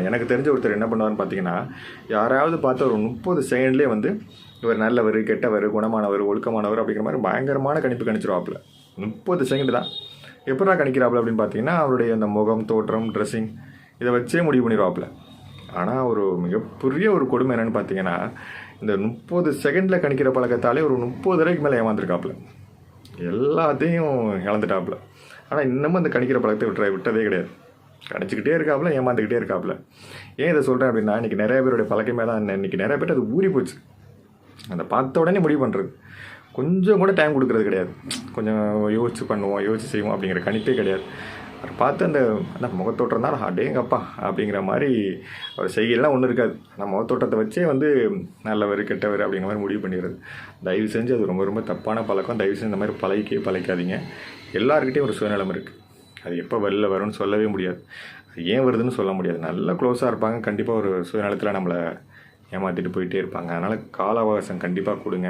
எனக்கு தெரிஞ்ச ஒருத்தர் என்ன பண்ணுவார்னு பார்த்தீங்கன்னா, யாராவது பார்த்து ஒரு 30 செகண்ட்லேயே வந்து இவர் நல்லவர், கெட்டவர், குணமானவர், ஒழுக்கமானவர் அப்படிங்கிற மாதிரி பயங்கரமான கணிப்பு கணிச்சிருவாப்புல. 30 செகண்ட் தான். எப்படா கணிக்கிறாப்புல அப்படின்னு பார்த்தீங்கன்னா, அவருடைய அந்த முகம், தோற்றம், ட்ரெஸ்ஸிங் இதை வச்சே முடிவு பண்ணிடுவாப்புல. ஆனால் ஒரு மிகப்பெரிய ஒரு கொடுமை என்னென்னு பார்த்தீங்கன்னா, இந்த 30 செகண்டில் கணிக்கிற பழக்கத்தாலே ஒரு 30 தடவைக்கு மேலே ஏமாந்துருக்காப்புல. எல்லாத்தையும் இழந்துட்டாப்புல. ஆனால் இன்னமும் அந்த கணிக்கிற பழக்கத்தை விட்டதே கிடையாது. கணிச்சிக்கிட்டே இருக்காப்புல, ஏமாந்துக்கிட்டே இருக்காப்புல. ஏன் இதை சொல்கிறேன் அப்படின்னா, இன்றைக்கி நிறைய பேருடைய பழக்கமே தான். இன்றைக்கி நிறைய பேர் அது ஊறி போச்சு. அந்த பார்த்த உடனே முடிவு பண்ணுறது, கொஞ்சம் கூட டைம் கொடுக்குறது கிடையாது. கொஞ்சம் யோசிச்சு பண்ணுவோம், யோசிச்சு செய்வோம் அப்படிங்கிற கணிப்பே கிடையாது. அவர் பார்த்து அந்த முகத்தோட்டம் தான் அடேங்கப்பா அப்படிங்கிற மாதிரி அவர் செய்யலாம் ஒன்றும் இருக்காது. அந்த முகத்தோட்டத்தை வச்சே வந்து நல்லவர் கெட்டவர் அப்படிங்கிற மாதிரி முடிவு பண்ணிடுறது. தயவு செஞ்சு அது ரொம்ப ரொம்ப தப்பான பழக்கம். தயவு செஞ்சு இந்த மாதிரி பழக்காதீங்க. எல்லாருக்கிட்டையும் ஒரு சுயநலம் இருக்குது. அது எப்போ வெளில வரும்னு சொல்லவே முடியாது. அது ஏன் வருதுன்னு சொல்ல முடியாது. நல்லா க்ளோஸாக இருப்பாங்க, கண்டிப்பாக ஒரு சுயநலத்தில் நம்மளை ஏமாற்றிட்டு போயிட்டே இருப்பாங்க. அதனால் கால அவகாசம் கண்டிப்பாக கொடுங்க.